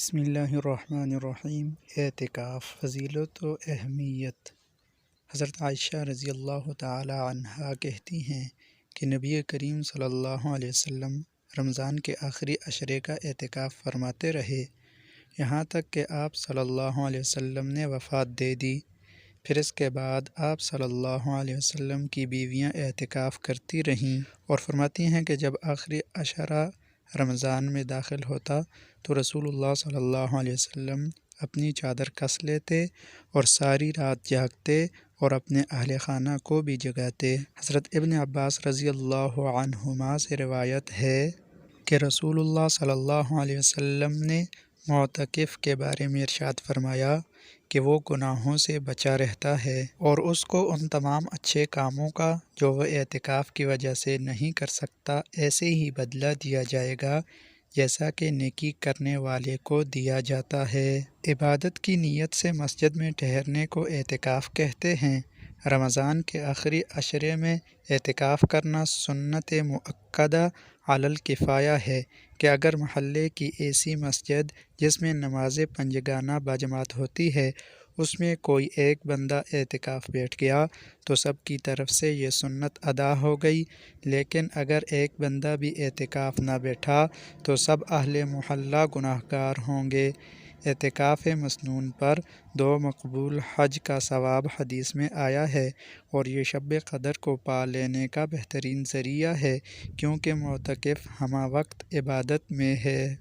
بسم اللہ الرحمن الرحیم۔ اعتکاف، فضیلت و اہمیت۔ حضرت عائشہ رضی اللہ تعالی عنہا کہتی ہیں کہ نبی کریم صلی اللہ علیہ وسلم رمضان کے آخری عشرے کا اعتکاف فرماتے رہے، یہاں تک کہ آپ صلی اللہ علیہ وسلم نے وفات دے دی۔ پھر اس کے بعد آپ صلی اللہ علیہ وسلم کی بیویاں اعتکاف کرتی رہیں اور فرماتی ہیں کہ جب آخری عشرہ رمضان میں داخل ہوتا تو رسول اللہ صلی اللہ علیہ وسلم اپنی چادر کس لیتے اور ساری رات جاگتے اور اپنے اہل خانہ کو بھی جگاتے۔ حضرت ابن عباس رضی اللہ عنہما سے روایت ہے کہ رسول اللہ صلی اللہ علیہ وسلم نے معتکف کے بارے میں ارشاد فرمایا کہ وہ گناہوں سے بچا رہتا ہے اور اس کو ان تمام اچھے کاموں کا جو وہ اعتکاف کی وجہ سے نہیں کر سکتا ایسے ہی بدلہ دیا جائے گا جیسا کہ نیکی کرنے والے کو دیا جاتا ہے۔ عبادت کی نیت سے مسجد میں ٹھہرنے کو اعتکاف کہتے ہیں۔ رمضان کے آخری عشرے میں اعتکاف کرنا سنت مؤکدہ علی الکفایہ ہے کہ اگر محلے کی ایسی مسجد جس میں نماز پنجگانہ باجماعت ہوتی ہے اس میں کوئی ایک بندہ اعتکاف بیٹھ گیا تو سب کی طرف سے یہ سنت ادا ہو گئی، لیکن اگر ایک بندہ بھی اعتکاف نہ بیٹھا تو سب اہل محلہ گناہگار ہوں گے۔ اعتکاف مسنون پر 2 مقبول حج کا ثواب حدیث میں آیا ہے اور یہ شب قدر کو پا لینے کا بہترین ذریعہ ہے کیونکہ معتکف ہمہ وقت عبادت میں ہے۔